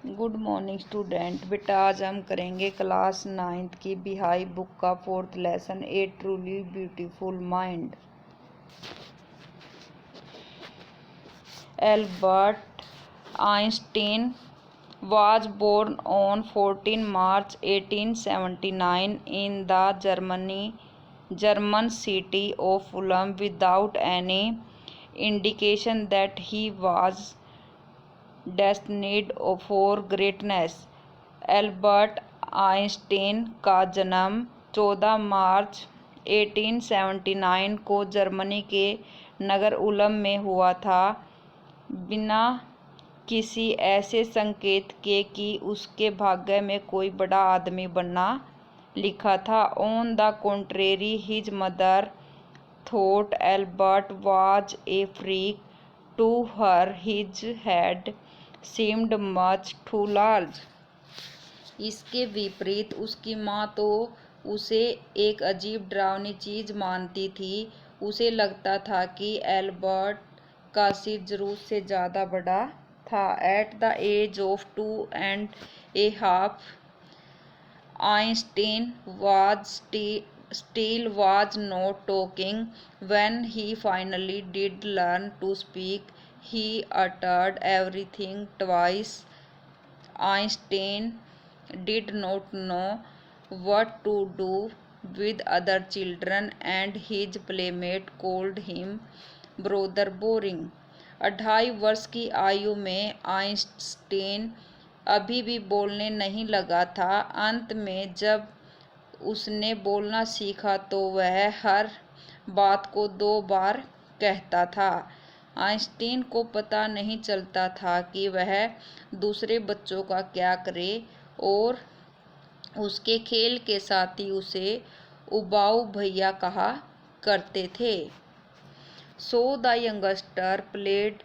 Good morning student. बेटा आज हम करेंगे क्लास 9th की बिहाई बुक का 4th lesson A truly beautiful mind. Albert Einstein was born on 14 March 1879 in the German city of Ulm without any indication that he was destined for greatness। Albert Einstein का जन्म 14 मार्च 1879 को Germany के नगर उलम में हुआ था, बिना किसी ऐसे संकेत के कि उसके भाग्य में कोई बड़ा आदमी बनना लिखा था। On the contrary his mother thought Albert was a freak to her, his head seemed much too large. इसके विपरीत उसकी माँ तो उसे एक अजीब डरावनी चीज मानती थी। उसे लगता था कि एल्बर्ट का सिर जरूरत से ज्यादा बड़ा था। At the age of 2.5 Einstein still was not talking. When he finally did learn to speak, he uttered everything twice. Einstein did not know what to do with other children and his playmate called him brother boring। 2.5 वर्ष की आयु में Einstein अभी भी बोलने नहीं लगा था। अंत में जब उसने बोलना सीखा तो वह हर बात को 2 बार कहता था। आइंस्टीन को पता नहीं चलता था कि वह दूसरे बच्चों का क्या करे, और उसके खेल के साथी उसे उबाऊ भैया कहा करते थे। So the youngster played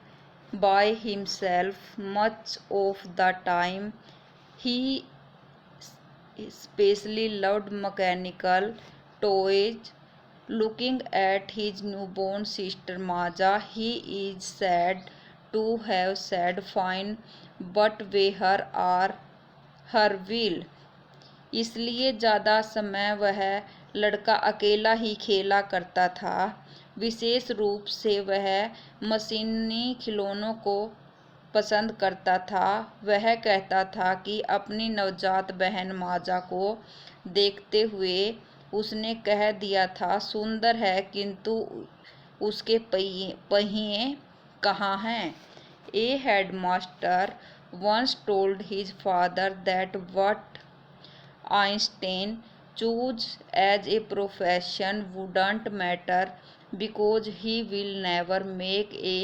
by himself much of the time. He especially loved mechanical toys. Looking at his newborn sister Maja, he is sad to have said, "Fine, but where are her wheel?" इसलिए ज़्यादा समय वह लड़का अकेला ही खेला करता था। विशेष रूप से वह मशीनी खिलौनों को पसंद करता था। वह कहता था कि अपनी नवजात बहन माजा को देखते हुए उसने कह दिया था, सुंदर है किंतु उसके पहिए कहाँ हैं। ए headmaster once told his father that what Einstein chose as a profession wouldn't matter because he will never make a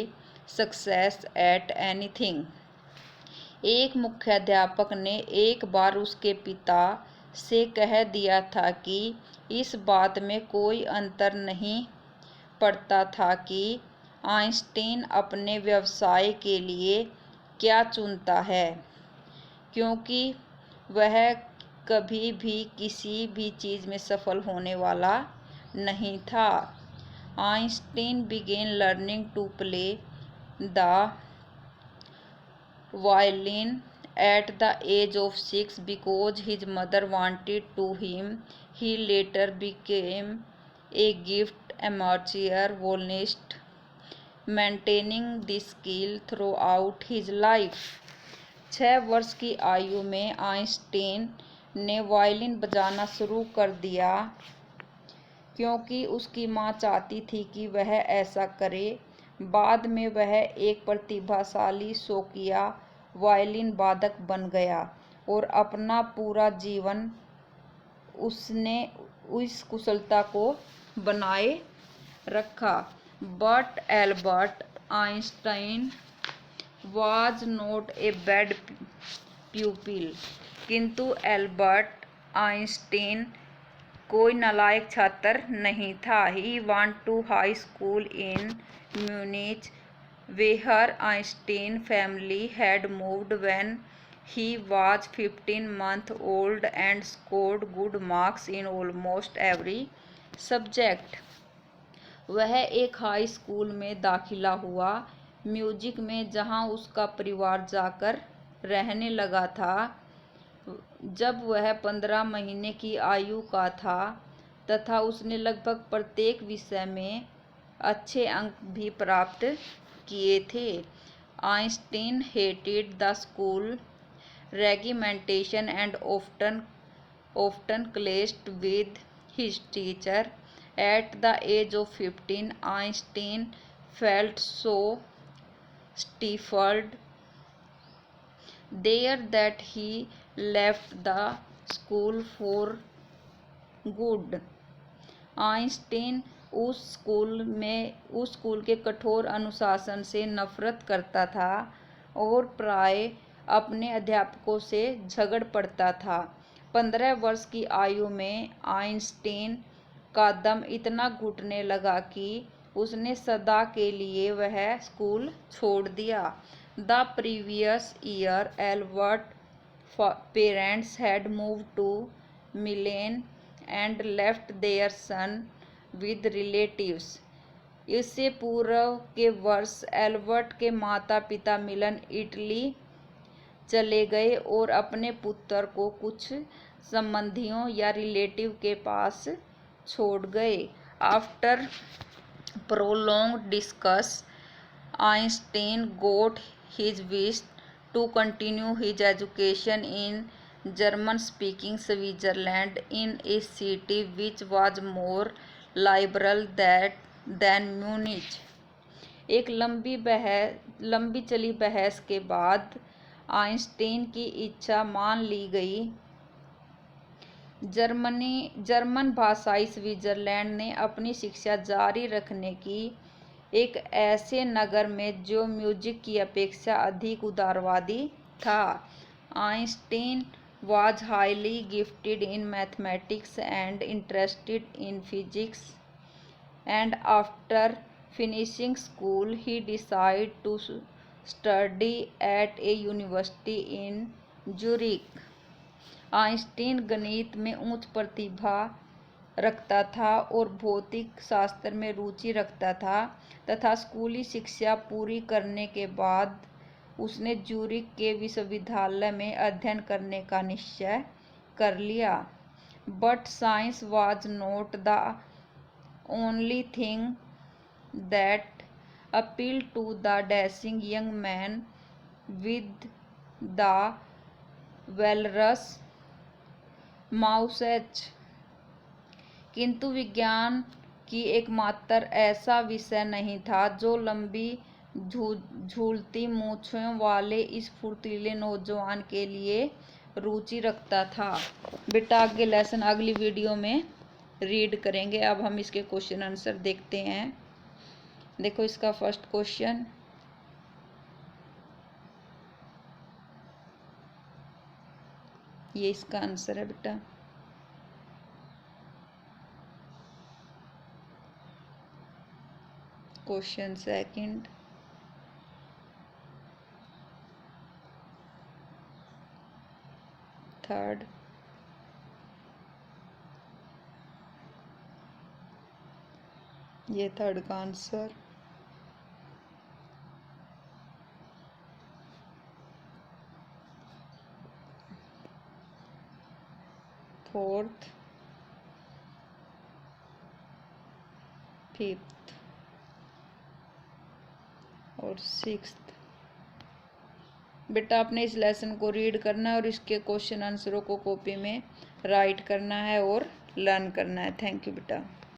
success at anything. एक मुख्याध्यापक ने एक बार उसके पिता से कह दिया था कि इस बात में कोई अंतर नहीं पड़ता था कि आइंस्टीन अपने व्यवसाय के लिए क्या चुनता है, क्योंकि वह कभी भी किसी भी चीज में सफल होने वाला नहीं था। Einstein began learning to play the violin at the age of 6 because his mother wanted to him. He later became a gifted amateur violinist, maintaining this skill throughout his life। 6 वर्ष की आयु में आइंस्टीन ने violin बजाना शुरू कर दिया क्योंकि उसकी माँ चाहती थी कि वह ऐसा करे। बाद में वह एक प्रतिभाशाली शौकिया वायलिन वादक बन गया और अपना पूरा जीवन उसने उस कुशलता को बनाए रखा। But Albert Einstein was not a bad pupil। किंतु एल्बर्ट आइंस्टीन कोई नालायक छात्र नहीं था। He went to high school in Munich, where Einstein family had moved when he was 15 months old and scored good marks in almost every subject। वह एक high school में दाखिला हुआ म्यूजिक में, जहां उसका परिवार जाकर रहने लगा था। जब वह 15 महीने की आयु का था तथा उसने लगभग प्रत्येक विषय में अच्छे अंक भी प्राप्त किए थे। Einstein hated the school regimentation and often clashed with his teacher. At the age of 15, Einstein felt so stifled there that he left the school for good. Einstein उस स्कूल के कठोर अनुशासन से नफरत करता था और प्राय अपने अध्यापकों से झगड़ पड़ता था। 15 वर्ष की आयु में आइंस्टीन का दम इतना घुटने लगा कि उसने सदा के लिए वह स्कूल छोड़ दिया। The previous year Albert parents had moved to Milan and left their son with relatives. इससे पूर्व के वर्ष एल्बर्ट के माता पिता मिलन इटली चले गए और अपने पुत्र को कुछ संबंधियों या रिलेटिव के पास छोड़ गए। After prolonged discuss Einstein got his wish to continue his education in German speaking Switzerland in a city which was more liberal than Munich. एक लंबी चली बहस के बाद आइंस्टीन की इच्छा मान ली गई। जर्मन भाषाई स्विट्जरलैंड ने अपनी शिक्षा जारी रखने की एक ऐसे नगर में जो म्यूजिक की अपेक्षा अधिक उदारवादी था। Einstein was highly gifted in mathematics and interested in physics, and after finishing school he decided to study at a university in Zurich. Einstein गणित में उच्च प्रतिभा रखता था और भौतिक शास्त्र में रुचि रखता था तथा स्कूली शिक्षा पूरी करने के बाद उसने ज्यूरिख के विश्वविद्यालय में अध्ययन करने का निश्चय कर लिया। But science was not the only thing that appeal to the dashing young man with the walrus moustache. किंतु विज्ञान की एकमात्र ऐसा विषय नहीं था जो लंबी झूलती मूंछों वाले इस फुर्तीले नौजवान के लिए रुचि रखता था। बेटा आगे लेसन अगली वीडियो में रीड करेंगे। अब हम इसके क्वेश्चन आंसर देखते हैं। देखो इसका फर्स्ट क्वेश्चन, ये इसका आंसर है बेटा। क्वेश्चन सेकंड, थर्ड, ये थर्ड का आंसर, फोर्थ, फिफ्थ और सिक्स्थ। बेटा आपने इस लेसन को रीड करना है और इसके क्वेश्चन आंसरों को कॉपी में राइट करना है और लर्न करना है। थैंक यू बेटा।